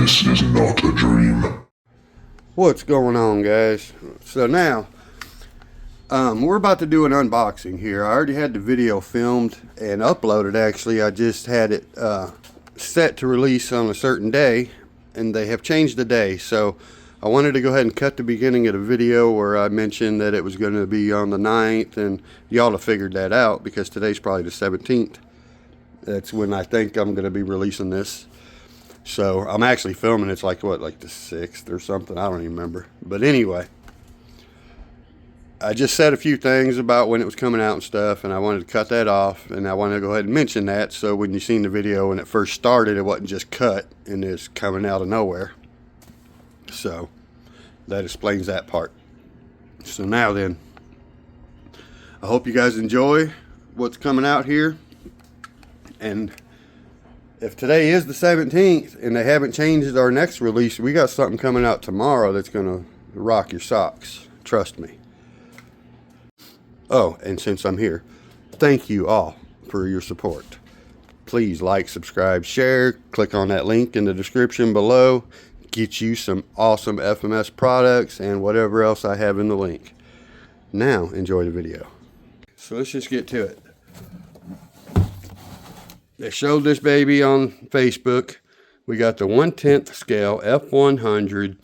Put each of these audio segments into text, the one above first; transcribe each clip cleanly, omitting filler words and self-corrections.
This is not a dream. What's going on, guys? So now we're about to do an unboxing here. I already had the video filmed and uploaded. Actually, I just had it set to release on a certain day, and they have changed the day. So I wanted to go ahead and cut the beginning of the video where I mentioned that it was going to be on the 9th, and y'all have figured that out because today's probably the 17th. That's when I think I'm going to be releasing this. So I'm actually filming it's like what, like the 6th or something, I don't even remember. But anyway, I just said a few things about when it was coming out and stuff, and I wanted to cut that off, and I wanted to go ahead and mention that so when you seen the video when it first started, it wasn't just cut and it's coming out of nowhere. So that explains that part. So now then, I hope you guys enjoy what's coming out here. And if today is the 17th and they haven't changed our next release, we got something coming out tomorrow that's gonna rock your socks. Trust me. Oh, and since I'm here, thank you all for your support. Please like, subscribe, share, click on that link in the description below. Get you some awesome FMS products and whatever else I have in the link. Now, enjoy the video. So let's just get to it. They showed this baby on Facebook. We got the 1/10 scale F100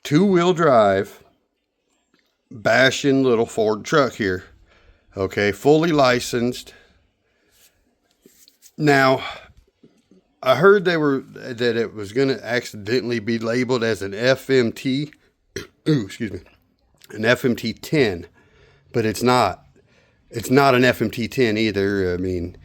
two-wheel drive bashing little Ford truck here. Okay, fully licensed. Now, I heard that it was going to accidentally be labeled as an FMT. Ooh, excuse me, an FMT 10, but it's not. It's not an FMT 10 either. I mean,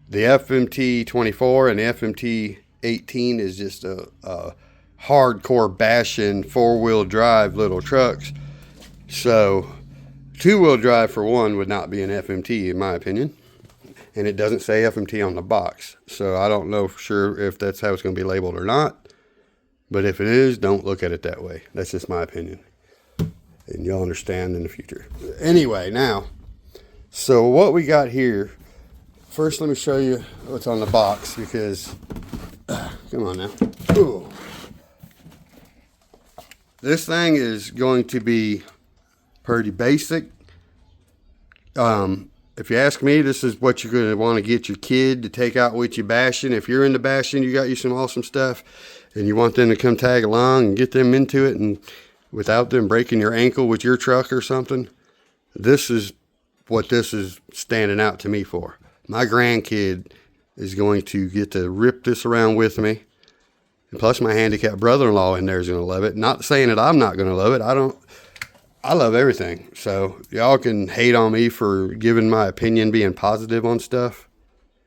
the FMT 24 and the FMT 18 is just a hardcore bashing four-wheel drive little trucks. So two-wheel drive for one would not be an FMT in my opinion. And it doesn't say FMT on the box. So I don't know for sure if that's how it's going to be labeled or not. But if it is, don't look at it that way. That's just my opinion. And you'll understand in the future. Anyway, now, so what we got here. First, let me show you what's on the box because, come on now. Ooh. This thing is going to be pretty basic. If you ask me, this is what you're going to want to get your kid to take out with you bashing. If you're into bashing, you got you some awesome stuff, and you want them to come tag along and get them into it, and without them breaking your ankle with your truck or something, this is what this is standing out to me for. My grandkid is going to get to rip this around with me. And plus my handicapped brother-in-law in there is going to love it. Not saying that I'm not going to love it. I love everything. So y'all can hate on me for giving my opinion being positive on stuff.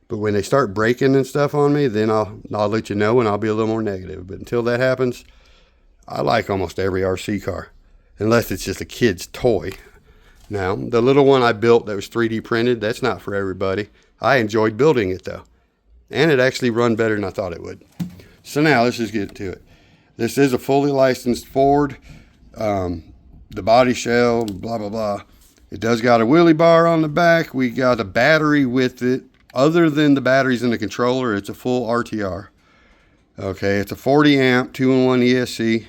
But when they start breaking and stuff on me, then I'll let you know and I'll be a little more negative. But until that happens, I like almost every RC car. Unless it's just a kid's toy. Now, the little one I built that was 3D printed, that's not for everybody. I enjoyed building it though. And it actually run better than I thought it would. So now let's just get to it. This is a fully licensed Ford. The body shell, blah, blah, blah. It does got a wheelie bar on the back. We got a battery with it. Other than the batteries in the controller, it's a full RTR. Okay, it's a 40 amp, 2-in-1 ESC,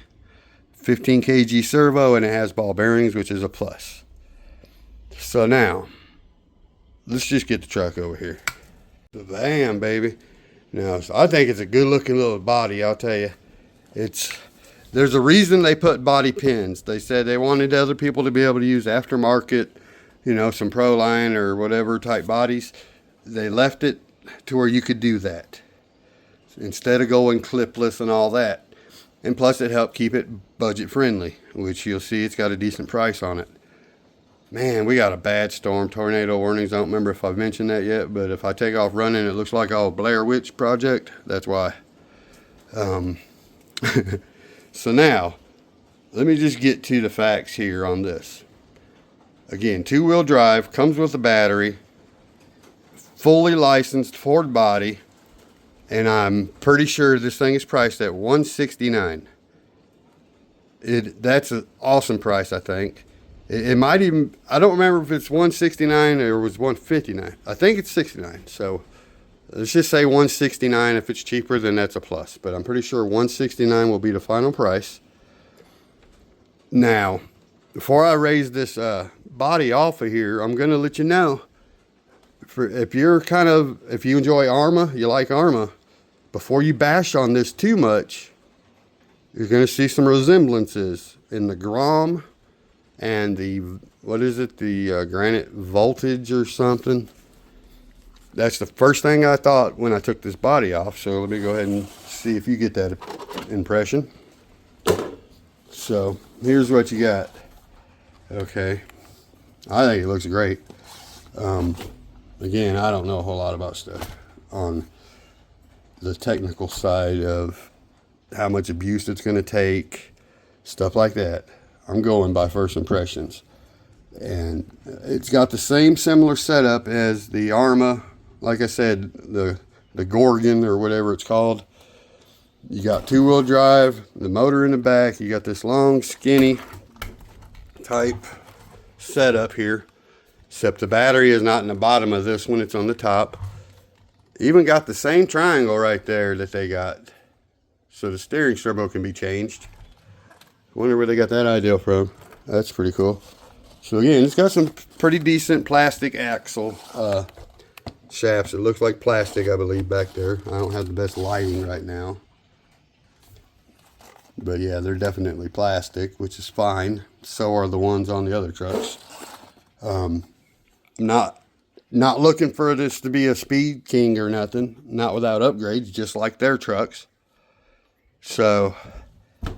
15 kg servo, and it has ball bearings, which is a plus. So now, let's just get the truck over here. Bam, baby. Now, so I think it's a good looking little body, I'll tell you. There's a reason they put body pins. They said they wanted other people to be able to use aftermarket, you know, some Proline or whatever type bodies. They left it to where you could do that instead of going clipless and all that. And plus it helped keep it budget friendly, which you'll see it's got a decent price on it. Man, we got a bad storm, tornado warnings. I don't remember if I've mentioned that yet, but if I take off running, it looks like a Blair Witch Project. That's why. So now, let me just get to the facts here on this. Again, two-wheel drive, comes with a battery, fully licensed Ford body, and I'm pretty sure this thing is priced at $169. That's an awesome price, I think. It might even, I don't remember if it's $169 or it was $159. I think it's $69. So Let's just say $169. If it's cheaper, then that's a plus. But I'm pretty sure $169 will be the final price. Now, before I raise this body off of here, I'm going to let you know, if you enjoy Arrma, you like Arrma, before you bash on this too much, you're going to see some resemblances in the Grom and the, what is it, the Granite Voltage or something. That's the first thing I thought when I took this body off. So let me go ahead and see if you get that impression. So here's what you got. Okay, I think it looks great. Again, I don't know a whole lot about stuff on the technical side of how much abuse it's going to take, stuff like that. I'm going by first impressions. And it's got the same similar setup as the Arrma, like I said, the Gorgon or whatever it's called. You got two-wheel drive, the motor in the back. You got this long, skinny type setup here. Except the battery is not in the bottom of this one, it's on the top. Even got the same triangle right there that they got. So the steering servo can be changed. Wonder where they got that idea from. That's pretty cool. So again, it's got some pretty decent plastic axle shafts. It looks like plastic, I believe, back there. I don't have the best lighting right now. But yeah, they're definitely plastic, which is fine. So are the ones on the other trucks. Not looking for this to be a speed king or nothing. Not without upgrades, just like their trucks. So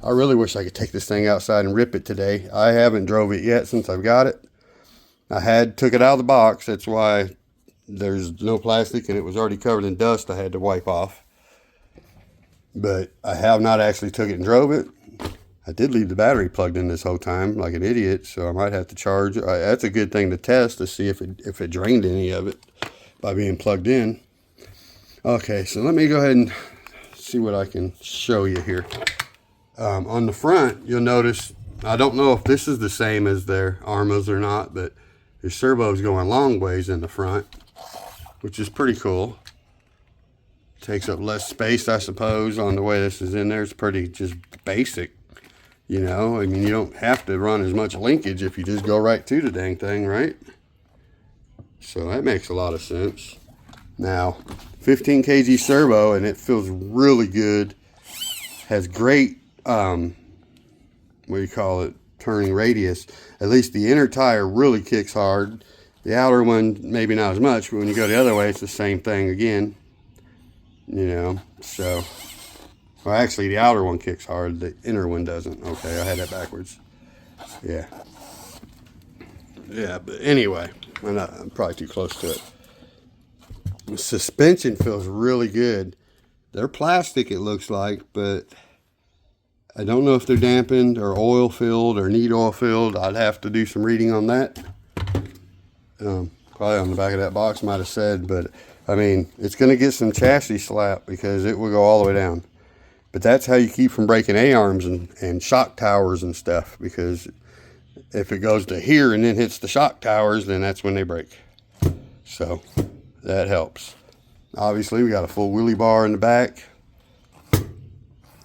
I really wish I could take this thing outside and rip it today. I haven't drove it yet since I've got it. I took it out of the box. That's why there's no plastic and it was already covered in dust I had to wipe off. But I have not actually took it and drove it. I did leave the battery plugged in this whole time like an idiot, so I might have to charge. That's a good thing to test to see if it drained any of it by being plugged in. Okay, so let me go ahead and see what I can show you here. On the front, you'll notice, I don't know if this is the same as their Arrmas or not, but your servo's going long ways in the front, which is pretty cool. Takes up less space, I suppose, on the way this is in there. It's pretty just basic. You know, I mean, you don't have to run as much linkage if you just go right to the dang thing, right? So that makes a lot of sense. Now, 15 kg servo, and it feels really good. Has great, what do you call it, turning radius. At least the inner tire really kicks hard. The outer one, maybe not as much, but when you go the other way, it's the same thing again. You know, so... Well, actually, the outer one kicks hard. The inner one doesn't. Okay, I had that backwards. Yeah. Yeah, but anyway, I'm probably too close to it. The suspension feels really good. They're plastic, it looks like, but I don't know if they're dampened or oil filled or need oil filled. I'd have to do some reading on that. Probably on the back of that box might have said, but I mean, it's going to get some chassis slap because it will go all the way down. But that's how you keep from breaking A-arms and shock towers and stuff, because if it goes to here and then hits the shock towers, then that's when they break. So that helps. Obviously, we got a full wheelie bar in the back,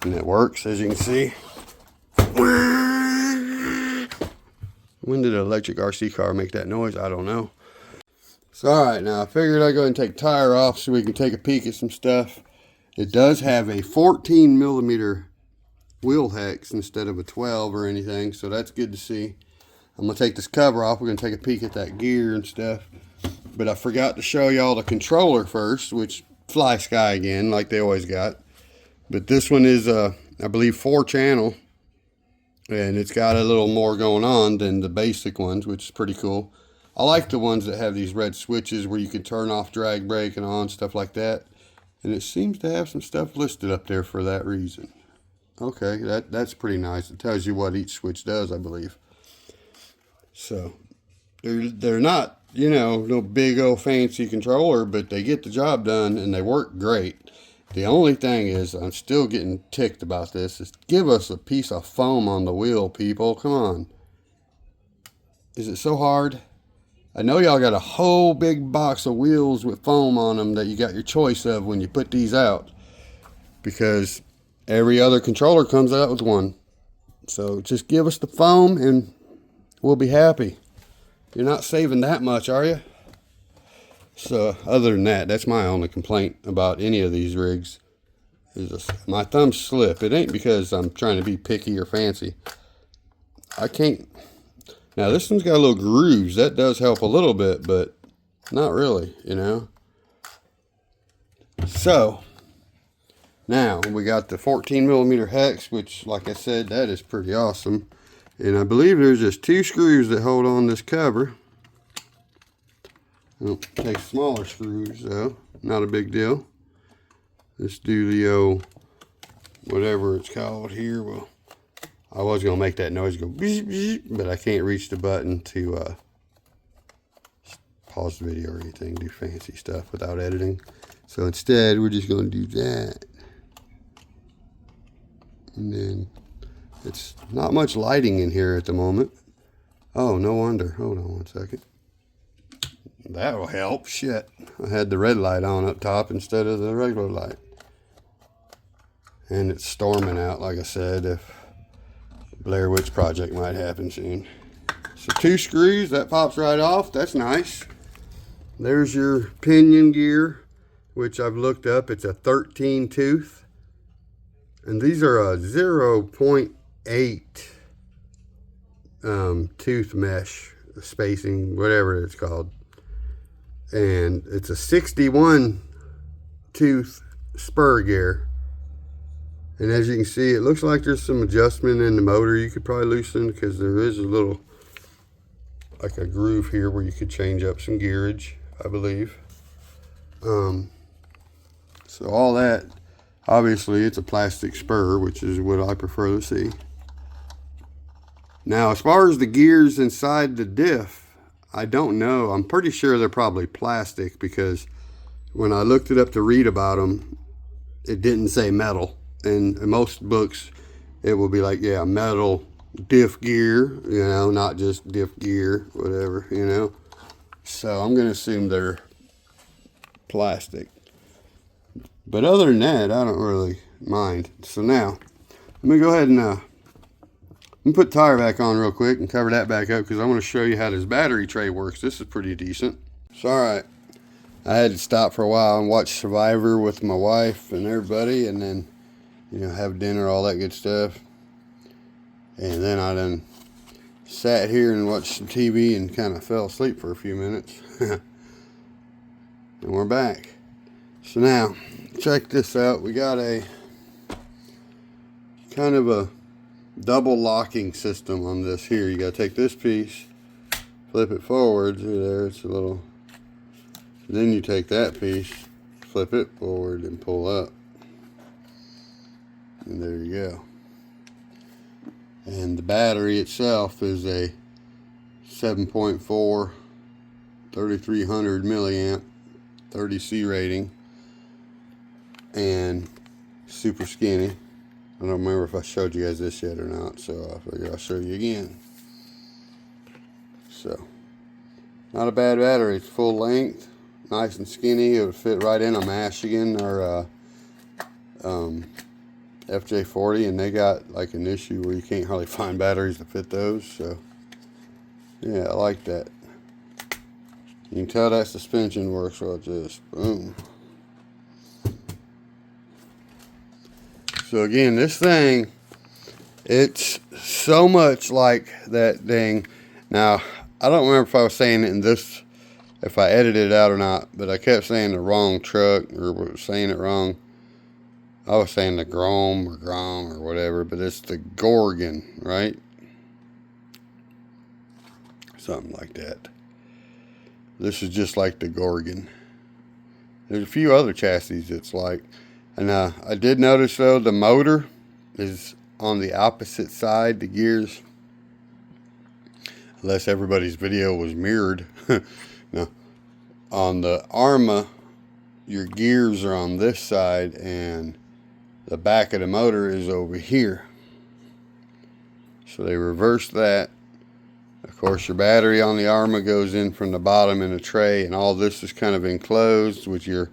and it works, as you can see. When did an electric RC car make that noise? I don't know. So, all right, now I figured I'd go ahead and take tire off so we can take a peek at some stuff. It does have a 14 millimeter wheel hex instead of a 12 or anything, so that's good to see. I'm going to take this cover off. We're going to take a peek at that gear and stuff. But I forgot to show y'all the controller first, which fly sky again, like they always got. But this one is, I believe, 4-channel. And it's got a little more going on than the basic ones, which is pretty cool. I like the ones that have these red switches where you can turn off drag brake and on, stuff like that. And it seems to have some stuff listed up there for that reason. Okay, that's pretty nice. It tells you what each switch does, I believe. So, they're not, you know, no big old fancy controller, but they get the job done and they work great. The only thing is, I'm still getting ticked about this, is give us a piece of foam on the wheel, people. Come on. Is it so hard? I know y'all got a whole big box of wheels with foam on them that you got your choice of when you put these out, because every other controller comes out with one. So just give us the foam and we'll be happy. You're not saving that much, are you? So other than that, that's my only complaint about any of these rigs. Is my thumbs slip. It ain't because I'm trying to be picky or fancy. I can't. Now this one's got a little grooves. That does help a little bit, but not really, you know. So now we got the 14mm hex, which, like I said, that is pretty awesome. And I believe there's just 2 screws that hold on this cover. It'll take smaller screws though, not a big deal. Let's do the old, whatever it's called here. Well, I was gonna make that noise go beep, beep, but I can't reach the button to pause the video or anything, do fancy stuff without editing. So instead, we're just gonna do that. And then it's not much lighting in here at the moment. Oh, no wonder. Hold on one second. That'll help. Shit. I had the red light on up top instead of the regular light. And it's storming out, like I said, if Blair Witch Project might happen soon. So 2 screws, that pops right off. That's nice. There's your pinion gear, which I've looked up. It's a 13 tooth. And these are a 0.8 tooth mesh spacing, whatever it's called. And it's a 61 tooth spur gear. And as you can see, it looks like there's some adjustment in the motor you could probably loosen, because there is a little, like a groove here where you could change up some gearage, I believe. So all that, obviously it's a plastic spur, which is what I prefer to see. Now, as far as the gears inside the diff, I don't know. I'm pretty sure they're probably plastic, because when I looked it up to read about them, it didn't say metal. And in most books, it will be like, yeah, metal diff gear, you know, not just diff gear, whatever, you know. So I'm going to assume they're plastic. But other than that, I don't really mind. So now, let me go ahead and let me put the tire back on real quick and cover that back up, because I want to show you how this battery tray works. This is pretty decent. So, alright, I had to stop for a while and watch Survivor with my wife and everybody, and then, you know, have dinner, all that good stuff. And then I done sat here and watched some TV and kind of fell asleep for a few minutes. And we're back. So now, check this out. We got a kind of a double locking system on this here. You got to take this piece, flip it forward. See there, it's a little. Then you take that piece, flip it forward and pull up. And there you go. And the battery itself is a 7.4 3300 milliamp 30C rating, and super skinny. I don't remember if I showed you guys this yet or not, so I figure I'll show you again. So, not a bad battery. It's full length, nice and skinny. It would fit right in a Michigan or FJ40, and they got like an issue where you can't hardly find batteries to fit those. So, yeah, I like that. You can tell that suspension works like this. Boom. So again, this thing, it's so much like that thing. Now, I don't remember if I was saying it in this, if I edited it out or not, but I kept saying the wrong truck, or saying it wrong. I was saying the Grom or whatever, but it's the Gorgon, right? Something like that. This is just like the Gorgon. There's a few other chassis that's like. And I did notice, though, the motor is on the opposite side, the gears. Unless everybody's video was mirrored. No. On the Arrma, your gears are on this side, and the back of the motor is over here. So they reversed that. Of course, your battery on the Arrma goes in from the bottom in a tray, and all this is kind of enclosed with your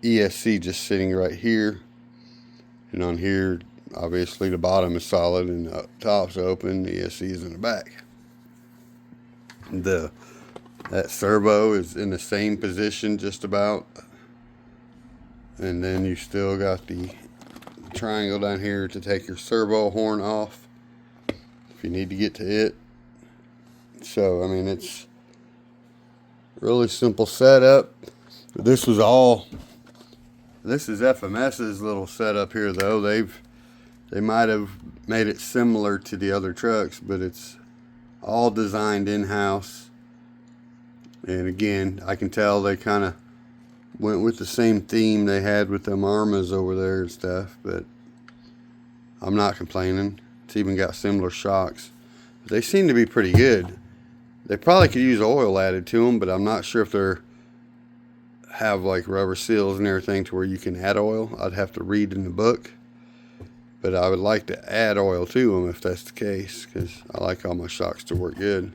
ESC just sitting right here. And on here, obviously the bottom is solid and the top's open. The ESC is in the back. That servo is in the same position just about. And then you still got the triangle down here to take your servo horn off if you need to get to it. So, I mean, it's really simple setup. This is FMS's little setup here, though. They might have made it similar to the other trucks, but it's all designed in-house. And again, I can tell they kind of went with the same theme they had with them Arrmas over there and stuff, but I'm not complaining. It's even got similar shocks. But they seem to be pretty good. They probably could use oil added to them, but I'm not sure if they're have like rubber seals and everything to where you can add oil. I'd have to read in the book, but I would like to add oil to them if that's the case, because I like all my shocks to work good.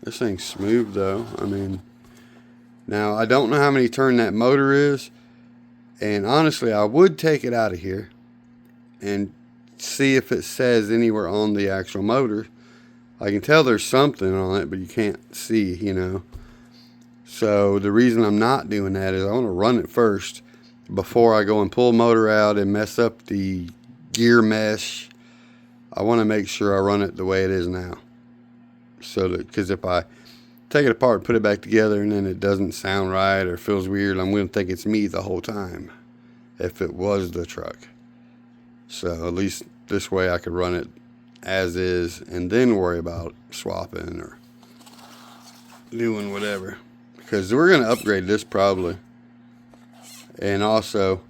This thing's smooth though. I mean, now I don't know how many turn that motor is, and honestly I would take it out of here and see if it says anywhere on the actual motor. I can tell there's something on it, but you can't see, you know. So the reason I'm not doing that is I want to run it first before I go and pull the motor out and mess up the gear mesh. I want to make sure I run it the way it is now. So that, because if I take it apart and put it back together and then it doesn't sound right or feels weird, I'm going to think it's me the whole time if it was the truck. So at least this way I could run it as is and then worry about swapping or doing whatever, because we're going to upgrade this probably. And also,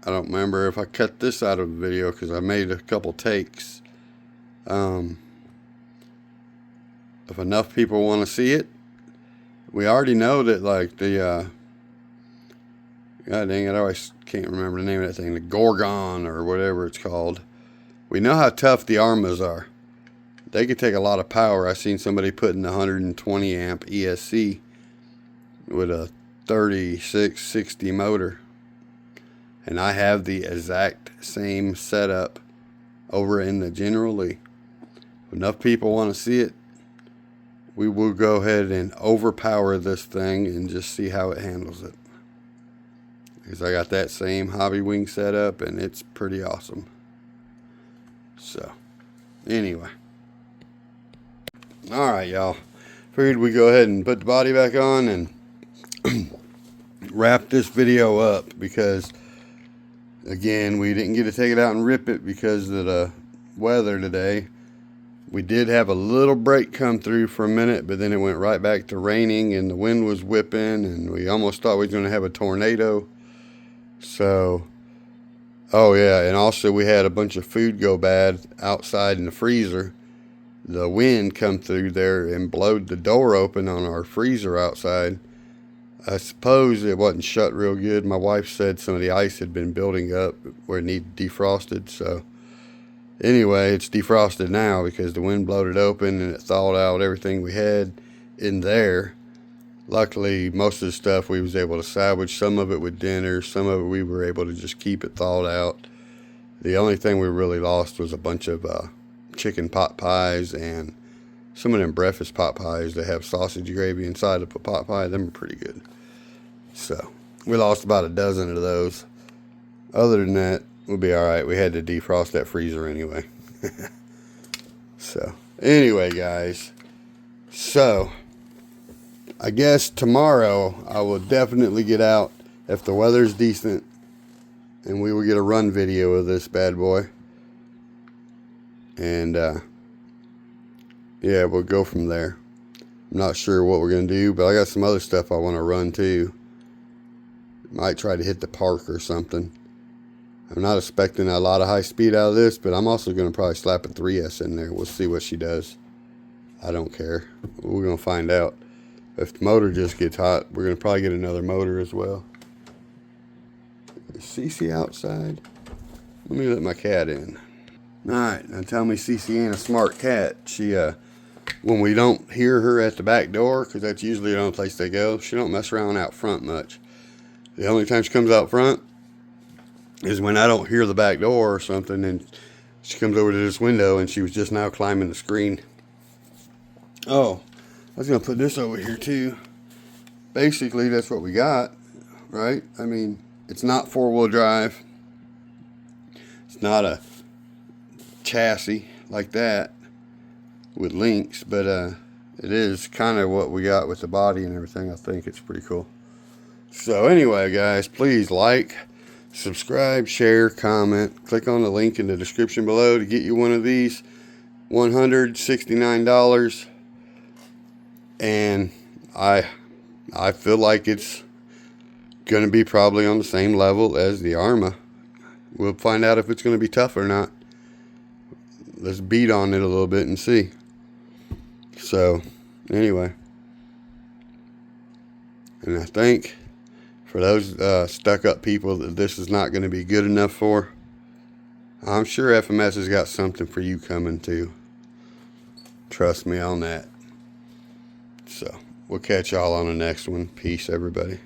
I don't remember if I cut this out of the video because I made a couple takes. If enough people want to see it, we already know that, like, the god dang it, I always can't remember the name of that thing, the Gorgon or whatever it's called. We know how tough the Arrmas are. They could take a lot of power. I seen somebody putting a 120 amp ESC with a 3660 motor, and I have the exact same setup over in the General Lee. If enough people want to see it, we will go ahead and overpower this thing and just see how it handles it, because I got that same hobby wing setup and it's pretty awesome. So anyway, all right, y'all, figured we go ahead and put the body back on and wrap this video up, because again, we didn't get to take it out and rip it because of the weather today. We did have a little break come through for a minute, but then it went right back to raining and the wind was whipping and we almost thought we were going to have a tornado. So, oh yeah, and also we had a bunch of food go bad outside in the freezer. The wind come through there and blowed the door open on our freezer outside. I suppose it wasn't shut real good. My wife said some of the ice had been building up where it needed defrosted. So anyway, it's defrosted now because the wind blowed it open and it thawed out everything we had in there. Luckily, most of the stuff we was able to salvage, some of it with dinner, some of it we were able to just keep it thawed out. The only thing we really lost was a bunch of chicken pot pies and some of them breakfast pot pies that have sausage gravy inside of a pot pie. Them are pretty good. So we lost about a dozen of those. Other than that, we'll be all right. We had to defrost that freezer anyway. So anyway, guys, so I guess tomorrow I will definitely get out if the weather's decent, and we will get a run video of this bad boy. And yeah, we'll go from there. I'm not sure what we're going to do, but I got some other stuff I want to run too. Might try to hit the park or something. I'm not expecting a lot of high speed out of this, but I'm also going to probably slap a 3S in there. We'll see what she does. I don't care. We're going to find out. If the motor just gets hot, we're going to probably get another motor as well. Is Cece outside? Let me let my cat in. Alright, now tell me CC ain't a smart cat. She, when we don't hear her at the back door, because that's usually the only place they go, she don't mess around out front much. The only time she comes out front is when I don't hear the back door or something, and she comes over to this window, and she was just now climbing the screen. Oh, I was going to put this over here too. Basically, that's what we got, right? I mean, it's not four-wheel drive. It's not a chassis like that with links, but it is kind of what we got with the body and everything. I think it's pretty cool. So anyway, guys, please like, subscribe, share, comment. Click on the link in the description below to get you one of these. $169. And I feel like it's going to be probably on the same level as the Arrma. We'll find out if it's going to be tough or not. Let's beat on it a little bit and see. So, anyway. And I think for those stuck-up people that this is not going to be good enough for, I'm sure FMS has got something for you coming too. Trust me on that. So, we'll catch y'all on the next one. Peace, everybody.